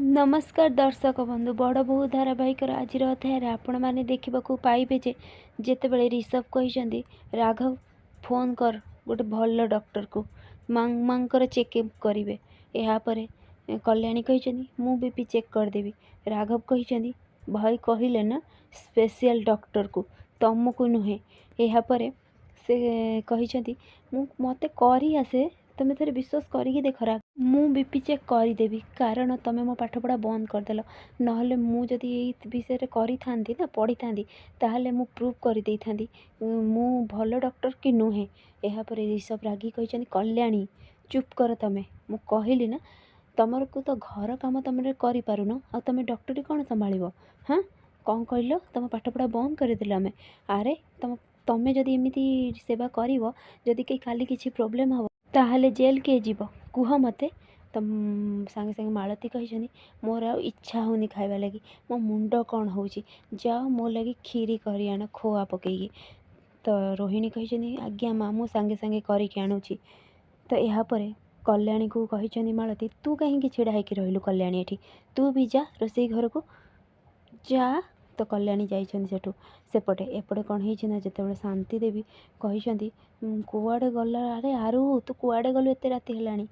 नमस्कार दर्शक बंधु बड़ बोहू धारावाहिक आज अध्याय आपण मैंने देखा पाइबे जे जितेबाला ऋषभ कहते राघव फोन कर गोटे भल डॉक्टर को मांकर चेकअप करेंगे। यापर कल्याणी कहते मु बीपी चेक करदेवी। राघव कहते भाई कहले ना स्पेशल डॉक्टर को तुमको नुहे। यापर से कहते मत कर आसे तुम्हें थे विश्वास करी देख राघव मु बीपी चेक करदेवी कारण तुम्हें मो पाठपढ़ा बंद करदेल ना मुझे विषय करी ना पढ़ी था मु प्रूव कर मु भल डॉक्टर कि नुहे। यापर ऋषभ रागी कहते कल्याणी चुप कर तमें मु कहली ना तुम को तो घर कम तुम करूँ आ तुम डॉक्टरी कौन संभाल। हाँ कौन कहल तुम पाठपढ़ा बंद करदेल आम आरे तुम्हें जदि एमती सेवा कर जदि कहीं काली किसी प्रोब्लेम हम ताहले जेल किए जीव कुह मते। तुम सांगे सांगे मालती कहते मोर आ इच्छा होनी खाइबा लगी मो मुंड कौन हो जाओ मो लगी खीरी कर आण खोआ पकईकी। तो रोहिणी कहते आज्ञा माँ मु सांगे सांगे करके आणुची। तो यापर कल्याणी को कहते मालती तू कहीं छिड़ा होकर रहिलु कल्याणी एठी तू भी जा रोसई घर को जा। तो कल्याणी जाठू सेपटे एपटे कौन होना जिते शांति देवी कहते कुआड़े गला अरे आरु तू कुआड़े गलु एत राति है।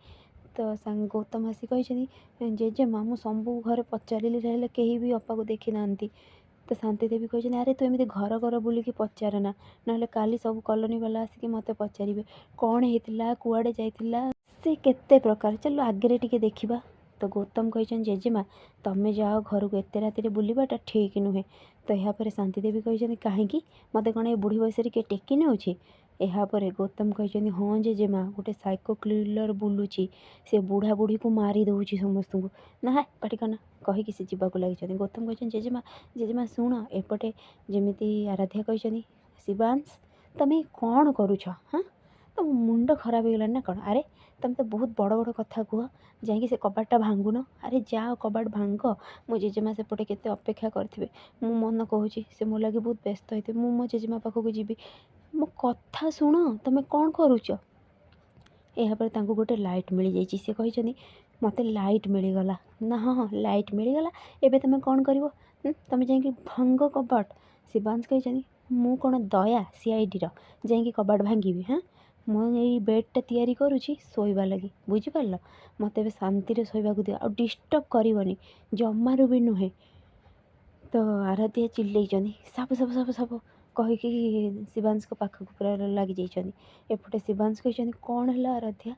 तो सांग गौतम आसी कहते जेजेमा मु सबू घर पचारि कहीं भी अपा को देखी ना। तो शांति देवी कहते अरे तू एमती घर घर बुलिकी पचार ना ना काली सब कॉलोनी वाला आसिक मत पचारे कौन होता कुआड़े जाइला से केते प्रकार चलो आगे टिके देखा। तो गौतम कहते जेजेमा तमें जाओ घर को एत राति बुलवाटा ठीक नुहे। तो यापर शांति देवी कहते कहीं मत कौन ये बुढ़ी बयस किए टेकी नौछि। यापर गौतम कहते हाँ जेजेमा गोटे साइको किलर बुलूची से बुढ़ा बुढ़ी को मारी दौची समस्त को ना पाटी करना कहीकि से जावाक लगी। गौतम कहते जेजेमा जेजेमा शुण एपटे जमीती आराध्या कहते शिवांश तुम कौन करुछ। हाँ तो मुंड खराब हो गला ना कौन अरे तुम तो बहुत बड़ बड़ कथा कह जाकि से कबाटा भांगुन अरे जाओ कबाट भांग मो जेजेमा सेपटे केते अपेक्षा करेंगे मो मन कहूँ से मो लगे बहुत व्यस्त होते मो जेजेमा पाखक जी मो कथा शुण तुम कौन करुच। यापर गोटे लाइट मिल जाइए सी कहते मत लाइट मिलगला ना हाँ हाँ लाइट मिलगला एबे तुम कौन कर तुम जा भांग कबाट। शिवांश कहते मु कौन दया सीआईडी जा कबाट भांगी। हाँ मुझे बेडटा तैयारी करुँची शोवा लगी बुझिपार मत शांति शोवा दियो आ डिस्टर्ब करनी जमारू भी नुहे। तो आराध्या चिल्लई साप साप साप साप कहीकि शिवांश को पाखक पूरा लगी जाइए। एपटे शिवांश कहते कौन है आराध्या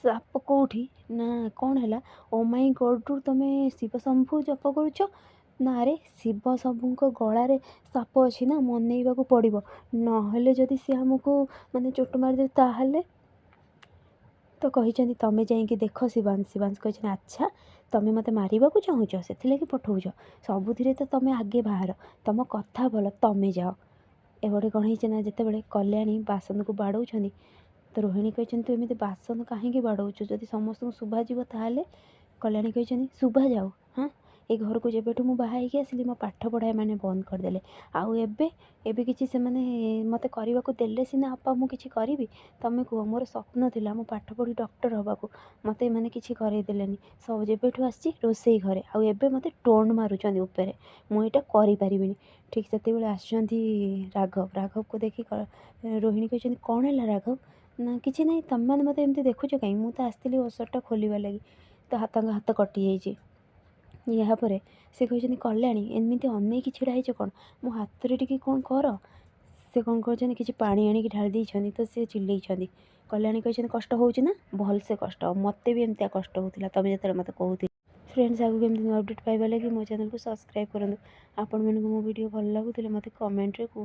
साप कौटी ना कौन है ओ माई गॉड रू तुम शिव शंभु जप करुच ना रे शिव शंभु गलार साप अच्छी ना मनईवा पड़ो ना जदि सी आमको माने चोट मारिदे ताहले। तो कहते तुम जा देख शिवांश। शिवांश कहते अच्छा तुम मत मारे चाहूच से पठाऊच सबुधि तो तुम आगे बाहर तुम कथा भल तुम जाओ। एपटे कौन होना जिते कल्याणी बासन को बाड़ौ तो रोहिणी कहते तू एमती बासन कहीं बाड़ौचु जदि समस्त शुभाजीव ताहले। कल्याणी कहते शुभा जाओ। हाँ ये घर को जब मुझे बाहर आसली मो पाठ पढ़ा मैंने बंद करदे आउ एबे किसी से मत करने को देले सीना अपा मुझे करी तुम कह मोर स्वप्न थिला मो पाठ पढ़ी डॉक्टर हवाको मत मैंने किसी करदेले सब जब आसी रोसई घरे आउ एबे मत टोन मारुचंदी उपरे मुझे करें ठीक से आसुँच राघव। राघव को देखी रोहिणी कहते कौन है राघव ना कि ना तुम मैंने मत एमती देखुच कहीं मुझे आसती ओसरटा खोलवा लगी तो हाथ कटि जाइए। यापर से कहते कल्याणी एमती अनेक छिड़ा हो कौन मो हाथ में टी कौन कर से कौन कर कि पानी आणिक ढाल देते तो सी चिल्लई। कल्याणी कहते कष्ट हो ना भल से कष्ट मत भी एमती कष्ट होता तुम जो मत कहते। फ्रेंड्स आगे केमती अपडेट पाइबा लगी मो चैनल को सब्सक्राइब करूँ। आपण मैंने मो वीडियो भल लगुले मत कमेंट रे कह।